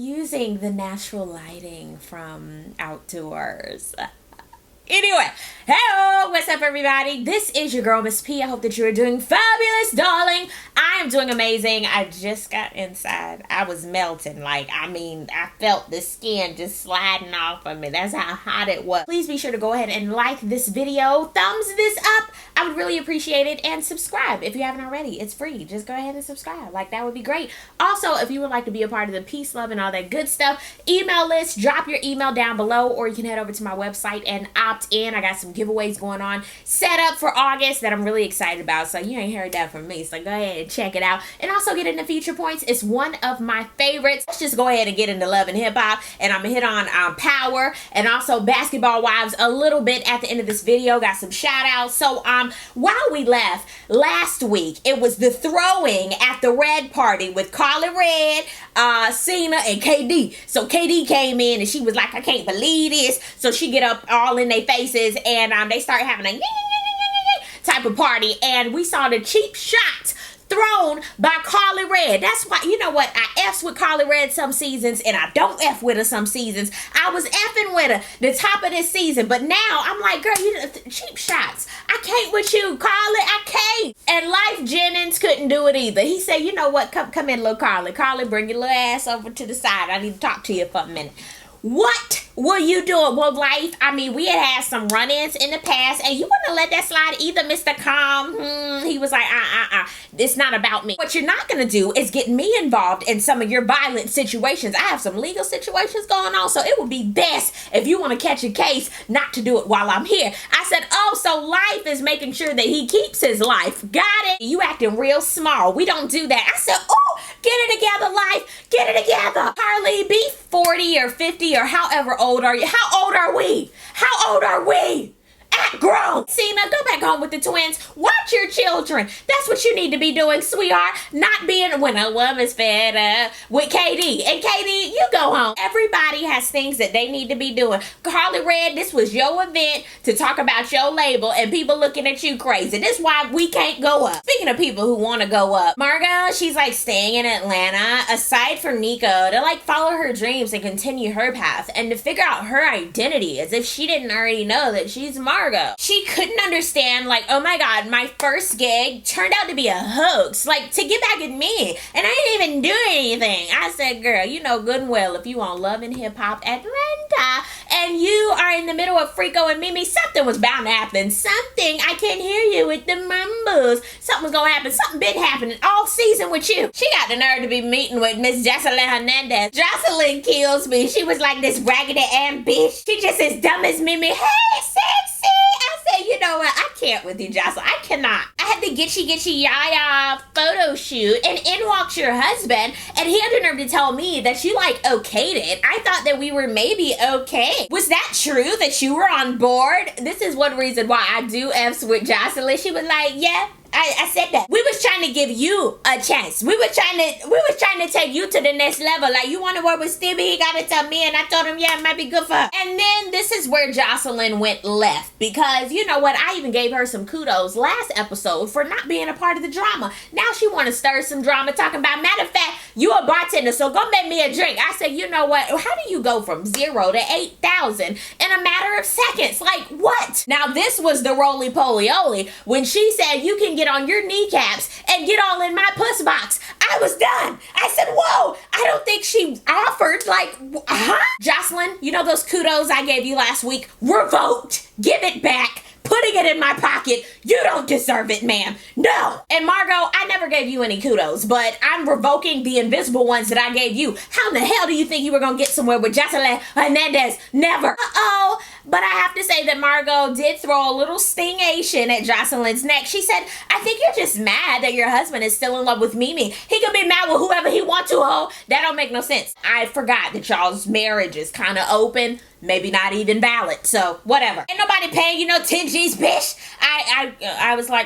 using the natural lighting from outdoors. Anyway, hello, what's up everybody? This is your girl, Miss P. I hope that you are doing fabulous, darling. I am doing amazing. I just got inside. I was melting. I felt the skin just sliding off of me. That's how hot it was. Please be sure to go ahead and like this video. Thumbs this up. I would really appreciate it. And subscribe if you haven't already. It's free. Just go ahead and subscribe. That would be great. Also, if you would like to be a part of the peace, love, and all that good stuff, email list, drop your email down below, or you can head over to my website and opt in. I got some giveaways going on set up for August that I'm really excited about, so you ain't heard that from me, so go ahead and check it out. And also get into Future Points. It's one of my favorites. Let's just go ahead and get into love and hip-hop, and I'm gonna hit on Power and also Basketball Wives a little bit at the end of this video. Got some shout outs. So while we left last week, it was the throwing at the Red party with Karlie Redd, Cena, and KD. So KD came in and she was like, I can't believe this. So she get up all in their faces, and they start having a type of party, and we saw the cheap shots thrown by Karlie Redd. That's why, you know what, I F's with Karlie Redd some seasons, and I don't F with her some seasons. I was F'ing with her the top of this season, but now I'm like, girl, you cheap shots. I can't with you, Karlie. I can't. And Life Jennings couldn't do it either. He said, you know what, come in, little Karlie. Karlie, bring your little ass over to the side. I need to talk to you for a minute. What were you doing? Well, Life, we had some run-ins in the past, and you wouldn't let that slide either, Mr. Calm. He was like, it's not about me. What you're not going to do is get me involved in some of your violent situations. I have some legal situations going on, so it would be best if you want to catch a case not to do it while I'm here. I said, oh, so Life is making sure that he keeps his life. Got it? You acting real small. We don't do that. I said, oh, get it together, Life. Get it together. Karlie, be 40 or 50 or however old are you? How old are we? How old are we? Act grown. Cena, go back home with the twins. Watch your children. That's what you need to be doing, sweetheart. Not being when a woman's fed up with KD. And KD, you go home. Everybody has things that they need to be doing. Karlie Redd, this was your event to talk about your label, and people looking at you crazy. This is why we can't go up. Speaking of people who want to go up, Margot, she's staying in Atlanta. Aside from Nico, to follow her dreams and continue her path and to figure out her identity, as if she didn't already know that she's Margot. She couldn't understand, oh my God, my first gig turned out to be a hoax, to get back at me, and I didn't even do anything. I said, girl, you know good and well, if you on Love and Hip Hop Atlanta, and you are in the middle of Frico and Mimi, something was bound to happen. Something, I can't hear you with the mumbles. Something was gonna happen. Something been happening all season with you. She got the nerve to be meeting with Miss Jocelyn Hernandez. Jocelyn kills me. She was like this raggedy ass bitch. She just as dumb as Mimi. Hey, sexy. I said, you know what? I can't with you, Jocelyn. I cannot. I had the gitchy yaya photo shoot, and in walks your husband, and he had the nerve to tell me that you okayed it. I thought that we were maybe okay. Was that true that you were on board? This is one reason why I do F's with Jocelyn. She was like, yeah. I said that. We was trying to give you a chance. We was trying to take you to the next level. You want to work with Stevie? He got to tell me, and I told him, yeah, it might be good for her. And then this is where Jocelyn went left, because you know what? I even gave her some kudos last episode for not being a part of the drama. Now she want to stir some drama, talking about, matter of fact, you a bartender, so go make me a drink. I said, you know what? How do you go from 0 to 8,000 in a matter of seconds? What? Now this was the roly-poly-oly when she said you can get on your kneecaps and get all in my puss box. I was done. I said, whoa, I don't think she offered, Jocelyn, you know those kudos I gave you last week? Revoked. Give it back. Putting it in my pocket. You don't deserve it, ma'am. No. And Margot, I never gave you any kudos, but I'm revoking the invisible ones that I gave you. How in the hell do you think you were going to get somewhere with Jocelyn Hernandez? Never. Uh-oh. But I have to say that Margot did throw a little stingation at Jocelyn's neck. She said, I think you're just mad that your husband is still in love with Mimi. He could be mad with whoever he wants to, ho. That don't make no sense. I forgot that y'all's marriage is kind of open. Maybe not even valid, so whatever. Ain't nobody paying you no 10 G's, bitch. I was like,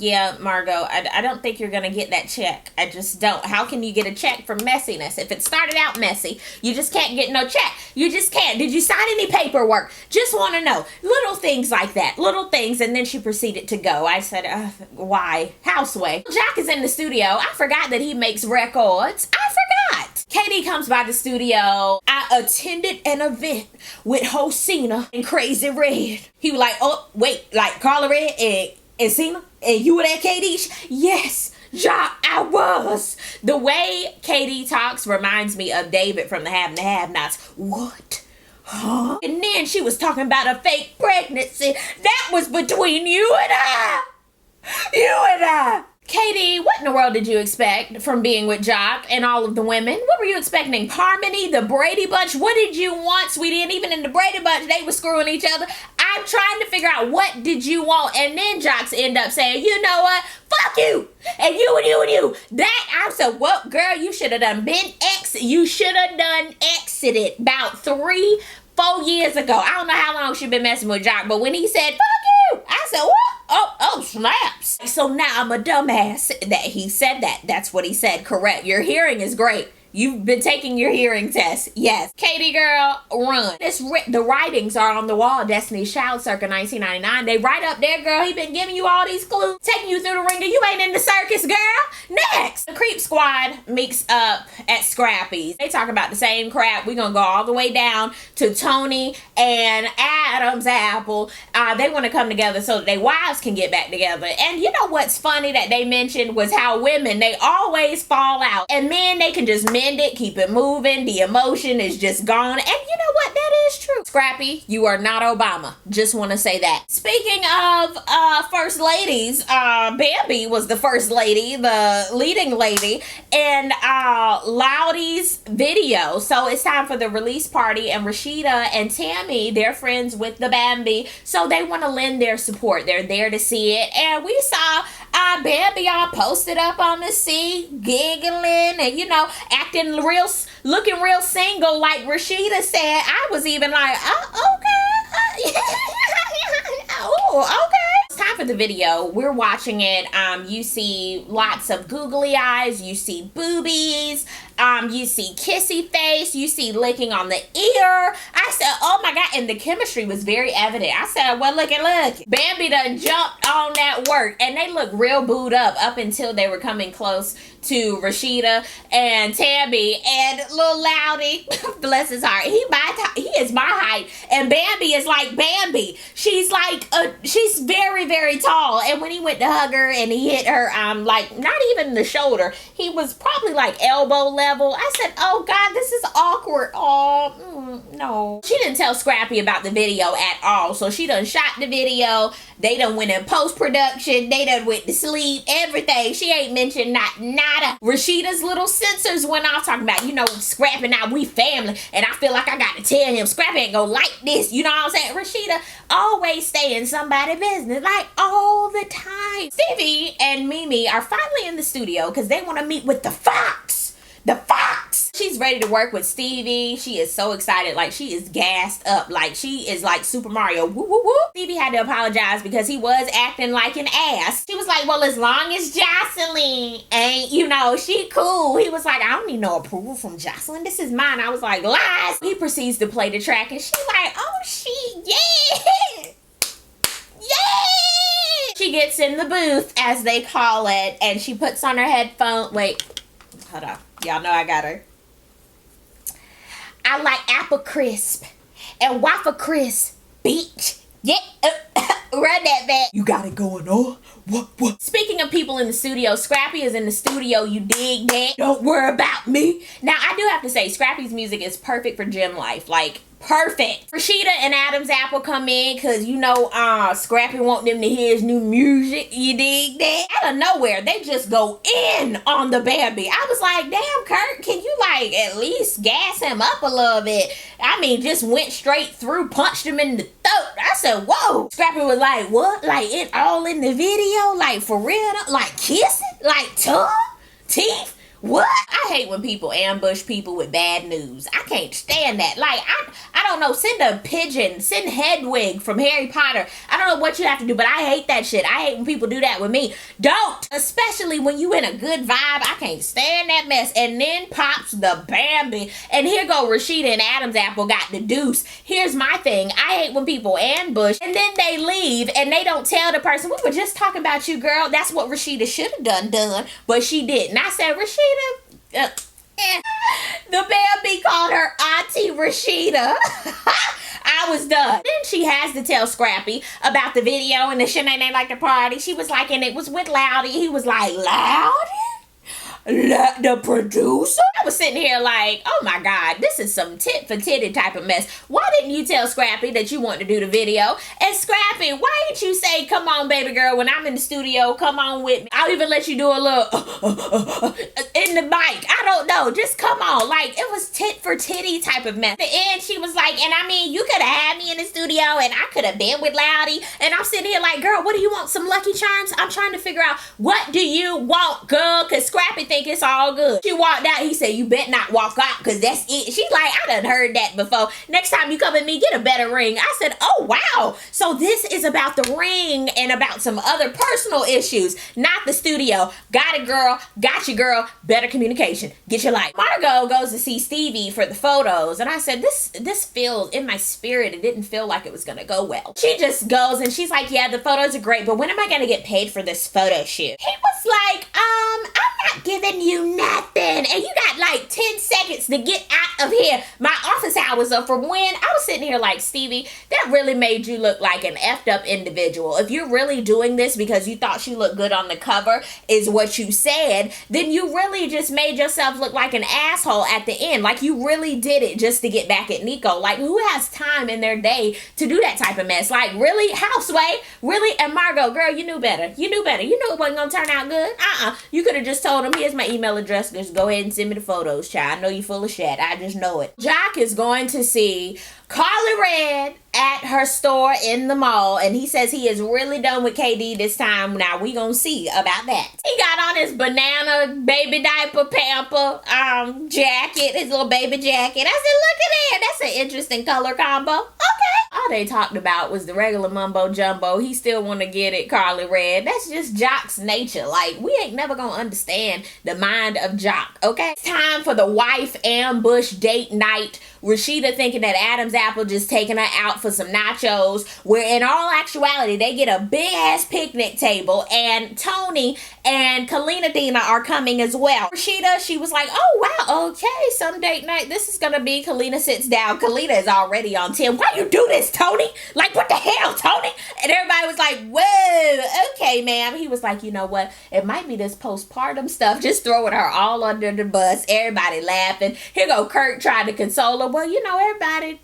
yeah, Margot, I don't think you're gonna get that check. I just don't. How can you get a check for messiness? If it started out messy, you just can't get no check. You just can't. Did you sign any paperwork? Just want to know. Little things like that. Little things, and then she proceeded to go. I said, why? Houseway. Jack is in the studio. I forgot that he makes records. I forgot. KD comes by the studio. I attended an event with Hosina and Crazy Red. He was like, oh, wait, like Karlie Redd and Cena? And you were at KD? Yes, Jock, I was. The way KD talks reminds me of David from the Have and the Have-Nots. What? Huh? And then she was talking about a fake pregnancy. That was between you and I. You and I. KD, what in the world did you expect from being with Jock and all of the women? What were you expecting? Harmony, the Brady Bunch? What did you want, sweetie? And even in the Brady Bunch, they were screwing each other. I'm trying to figure out what did you want. And then Jocks end up saying, you know what? Fuck you. And you and you and you. That, I said, well, girl, you should have done been you should have done exited about 3-4 years ago. I don't know how long she been messing with Jock, but when he said, fuck you, I said, what? Oh, snaps. So now I'm a dumbass that he said that. That's what he said. Correct. Your hearing is great. You've been taking your hearing test. Yes. KD girl, run. The writings are on the wall. Destiny's Child circa 1999. They right up there, girl. He been giving you all these clues. Taking you through the ringer. You ain't in the circus, girl. Next. The Creep Squad meets up at Scrappy's. They talk about the same crap. We're gonna go all the way down to Tony and Adam's Apple. They want to come together so that their wives can get back together. And you know what's funny that they mentioned was how women, they always fall out. And men, they can just it, keep it moving. The emotion is just gone. And you know what? That is true. Scrappy, you are not Obama. Just want to say that. Speaking of first ladies, Bambi was the first lady, the leading lady, in Loudy's video. So it's time for the release party, and Rashida and Tammy, they're friends with the Bambi, so they want to lend their support. They're there to see it. And we saw Bambi all posted up on the seat, giggling and, you know, looking real single, like Rashida said. I was even like, oh, okay. Oh, okay. It's time for the video. We're watching it. You see lots of googly eyes. You see boobies. You see kissy face. You see licking on the ear. I said, oh my God. And the chemistry was very evident. I said, well, look. Bambi done jumped on that work. And they look real booed up until they were coming close to Rashida and Tammy and little Loudy. Bless his heart. He is my height. And Bambi is like Bambi. She's like, she's very, very tall. And when he went to hug her and he hit her, like not even the shoulder, he was probably like elbow level. I said, oh God, this is awkward. Oh, no. She didn't tell Scrappy about the video at all. So she done shot the video. They done went in post-production. They done went to sleep. Everything. She ain't mentioned nada. Rashida's little sensors went off talking about, you know, Scrappy and I, we family. And I feel like I got to tell him, Scrappy ain't gonna like this. You know what I'm saying? Rashida always stay in somebody's business. Like all the time. Stevie and Mimi are finally in the studio because they want to meet with the Fox. The Fox. She's ready to work with Stevie. She is so excited. Like, she is gassed up. Like, she is like Super Mario. Woo, woo, woo. Stevie had to apologize because he was acting like an ass. She was like, well, as long as Jocelyn ain't, you know, she cool. He was like, I don't need no approval from Jocelyn. This is mine. I was like, lies. He proceeds to play the track and she's like, oh, yeah. Yeah. She gets in the booth, as they call it, and she puts on her headphone. Wait, hold on. Y'all know I got her. I like apple crisp and waffle crisp, bitch. Yeah, run that back. You got it going on. What? Speaking of people in the studio, Scrappy is in the studio. You dig that? Don't worry about me. Now, I do have to say, Scrappy's music is perfect for gym life. Like, perfect. Rashida and Adam's Apple come in because, you know, Scrappy want them to hear his new music. You dig that? Out of nowhere, they just go in on the Bambi. I was like, damn, Kurt, can you, like, at least gas him up a little bit? I mean, just went straight through, punched him in the throat. I said, whoa. Scrappy was like, what? Like, it all in the video? Like, for real? Like, kissing? Like, tongue? Teeth? What? I hate when people ambush people with bad news. I can't stand that. Like, I don't know. Send a pigeon. Send Hedwig from Harry Potter. I don't know what you have to do, but I hate that shit. I hate when people do that with me. Don't. Especially when you in a good vibe. I can't stand that mess. And then pops the Bambi. And here go Rashida and Adam's Apple got the deuce. Here's my thing. I hate when people ambush and then they leave and they don't tell the person, we were just talking about you, girl. That's what Rashida should have done. But she didn't. I said, Rashida, The Bambi called her Auntie Rashida. I was done. Then she has to tell Scrappy about the video and the shenanigans like the party. She was like, and it was with Loudy. He was like, Loudy? The producer? I was sitting here like, oh my God, this is some tit for titty type of mess. Why didn't you tell Scrappy that you want to do the video? And Scrappy, why didn't you say, come on, baby girl, when I'm in the studio, come on with me. I'll even let you do a little in the mic. I don't know. Just come on. Like, it was tit for titty type of mess. At the end, she was like, and I mean, you could have had me in the studio and I could have been with Loudy. And I'm sitting here like, girl, what do you want? Some Lucky Charms? I'm trying to figure out, what do you want, girl? Because Scrappy think it's all good. She walked out. He said, you bet not walk out because that's it. She's like, I done heard that before. Next time you come at me, get a better ring. I said, oh, wow. So this is about the ring and about some other personal issues, not the studio. Got it, girl. Got you, girl. Better communication. Get your life. Margot goes to see Stevie for the photos. And I said, this feels in my spirit. It didn't feel like it was going to go well. She just goes and she's like, yeah, the photos are great, but when am I going to get paid for this photo shoot? He was like, I'm not giving you nothing. And you got like 10 seconds to get out of here. My office hours are from when? I was sitting here like, Stevie, that really made you look like an effed up individual. If you're really doing this because you thought she looked good on the cover is what you said, then you really just made yourself look like an asshole at the end. Like you really did it just to get back at Nico. Like who has time in their day to do that type of mess? Like really, Houseway? Really? And Margot, girl, you knew better. You knew better. You knew it wasn't gonna turn out good. You could have just told him, here's my email address. Just go ahead and send me the photos, child. I know you full of shit. I just know it. Jock is going to see Karlie Redd at her store in the mall, and he says he is really done with KD this time. Now we gonna see about that. He got on his banana baby diaper pamper jacket, his little baby jacket. I said, look at that. That's an interesting color combo. Okay. All they talked about was the regular mumbo jumbo. He still want to get it, Karlie Redd. That's just Jock's nature. Like, we ain't never gonna understand the mind of Jock, okay? It's time for the wife ambush date night. Rashida thinking that Adam's apple just taking her out for some nachos, where in all actuality, they get a big ass picnic table, and Tony and Kalina Dina are coming as well. Rashida, she was like, oh wow, okay, some date night. This is gonna be Kalina sits down. Kalina is already on 10. Why you do this, Tony? Like, what the hell, Tony? And everybody was like, whoa, okay, ma'am. He was like, you know what? It might be this postpartum stuff, just throwing her all under the bus. Everybody laughing. Here go Kurt trying to console her. Well, you know, everybody,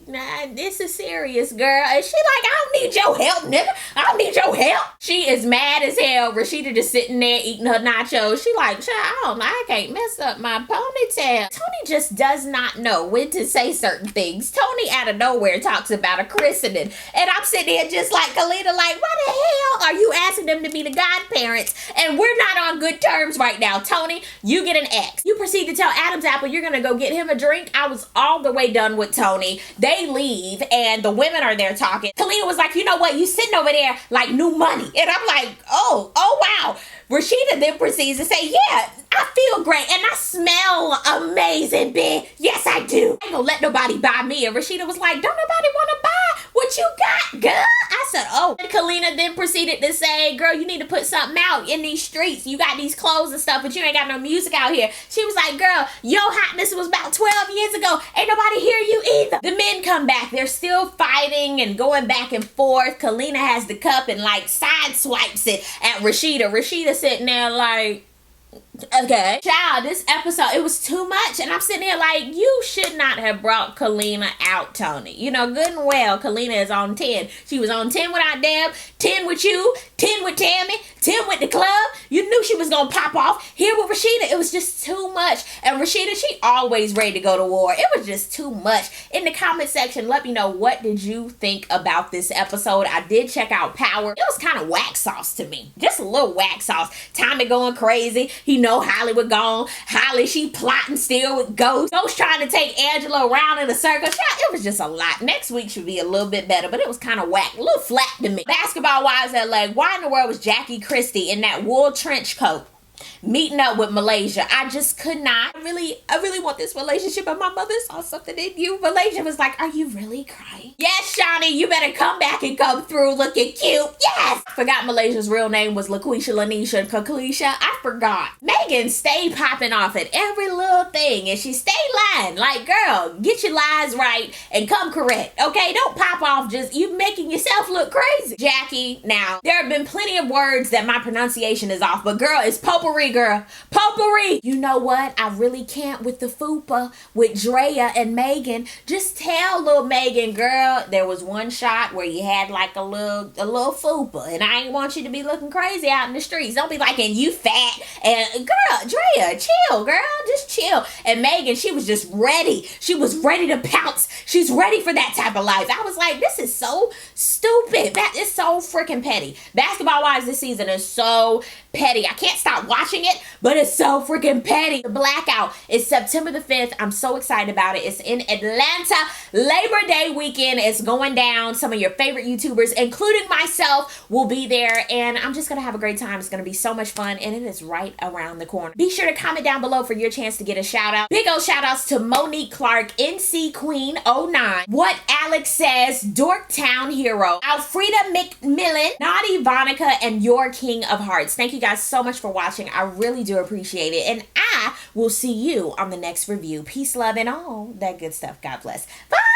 this is serious, girl. And she like, I don't need your help, nigga. I don't need your help. She is mad as hell. Rashida just sitting there eating her nachos. She like, I don't know. I can't mess up my ponytail. Tony just does not know when to say certain things. Tony out of nowhere talks about a christening. And I'm sitting here just like Kalina, like, why the hell are you asking them to be the godparents? And we're not on good terms right now. Tony, you get an X. You proceed to tell Adam's apple you're going to go get him a drink. I was all the way done with Tony. They leave and the women are there talking. Kalina was like, you know what? You sitting over there like new money. And I'm like, oh wow. Rashida then proceeds to say, yeah, I feel great and I smell amazing, bitch. Yes, I do. I ain't gonna let nobody buy me. And Rashida was like, don't nobody want to buy what you got, girl. I said, oh. And Kalina then proceeded to say, girl, you need to put something out in these streets. You got these clothes and stuff, but you ain't got no music out here. She was like, girl, your hotness was about 12 years ago. Ain't nobody hear you either. The men come back. They're still fighting and going back and forth. Kalina has the cup and like side swipes it at Rashida. Rashida sitting there like, okay. Child, this episode, it was too much. And I'm sitting here like, you should not have brought Kalina out, Tony. You know, good and well, Kalina is on 10. She was on 10 without Deb, 10 with you, 10 with Tammy, 10 with the club. You knew she was going to pop off. Here with Rashida, it was just too much. And Rashida, she always ready to go to war. It was just too much. In the comment section, let me know, what did you think about this episode? I did check out Power. It was kind of wax sauce to me. Just a little wax sauce. Tommy going crazy. He know Hollywood gone. Holly, she plotting still with Ghost. Ghost trying to take Angela around in a circle. It was just a lot. Next week should be a little bit better, but it was kind of whack. A little flat to me. Basketball wise, LA, why in the world was Jackie Christie in that wool trench coat? meeting up with Malaysia. I just could not. I really want this relationship, but my mother saw something in you. Malaysia was like, are you really crying? Yes, Shawnee, you better come back and come through looking cute. Yes! I forgot Malaysia's real name was LaQuisha, Lanisha, and Kakalisha. I forgot. Megan stayed popping off at every little thing, and she stayed lying. Like, girl, get your lies right and come correct, okay? Don't pop off just you making yourself look crazy. Jackie, now, there have been plenty of words that my pronunciation is off, but girl, it's potpourri, girl. Potpourri! You know what? I really can't with the fupa with Drea and Megan. Just tell little Megan, girl, there was one shot where you had like a little fupa, and I ain't want you to be looking crazy out in the streets. Don't be like, and you fat, and girl, Drea, chill, girl, just chill. And Megan, she was just ready. She was ready to pounce. She's ready for that type of life. I was like, this is so stupid. That is so freaking petty. Basketball Wives this season is so petty. I can't stop watching it, but it's so freaking petty. The Blackout is September the 5th. I'm so excited about it. It's in Atlanta. Labor Day weekend is going down. Some of your favorite YouTubers, including myself, will be there, and I'm just going to have a great time. It's going to be so much fun, and it is right around the corner. Be sure to comment down below for your chance to get a shout out. Big old shout outs to Monique Clark, NC Queen 09, What Alex Says, Dorktown Hero, Alfreda McMillan, Naughty Vonica, and Your King of Hearts. Thank you guys so much for watching. I really do appreciate it, and I will see you on the next review. Peace, love, and all that good stuff. God bless. Bye.